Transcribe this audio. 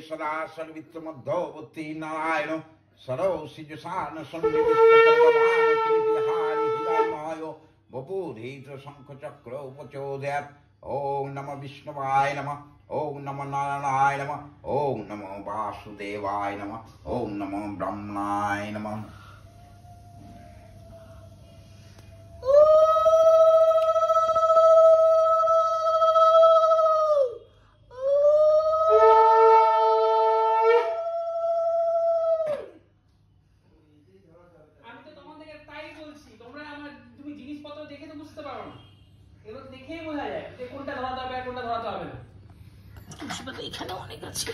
সদা সর্বিত্র মধ্যবর্তী নারায়ণ সরৌষিজসান সন্নিবিষ্টচন্দ্রভানুতিহারি হৃদয়ময় বপুরীত শঙ্খচক্র উপচোদয়াৎ। ওং নমঃ বিষ্ণুবায় নমঃ। ওং নমঃ নারায়ণায় নমঃ। ওং নমঃ বাসুদেবায় নমঃ। ওং নমঃ ব্রহ্মণায় নমঃ। এখানে অনেক আছে।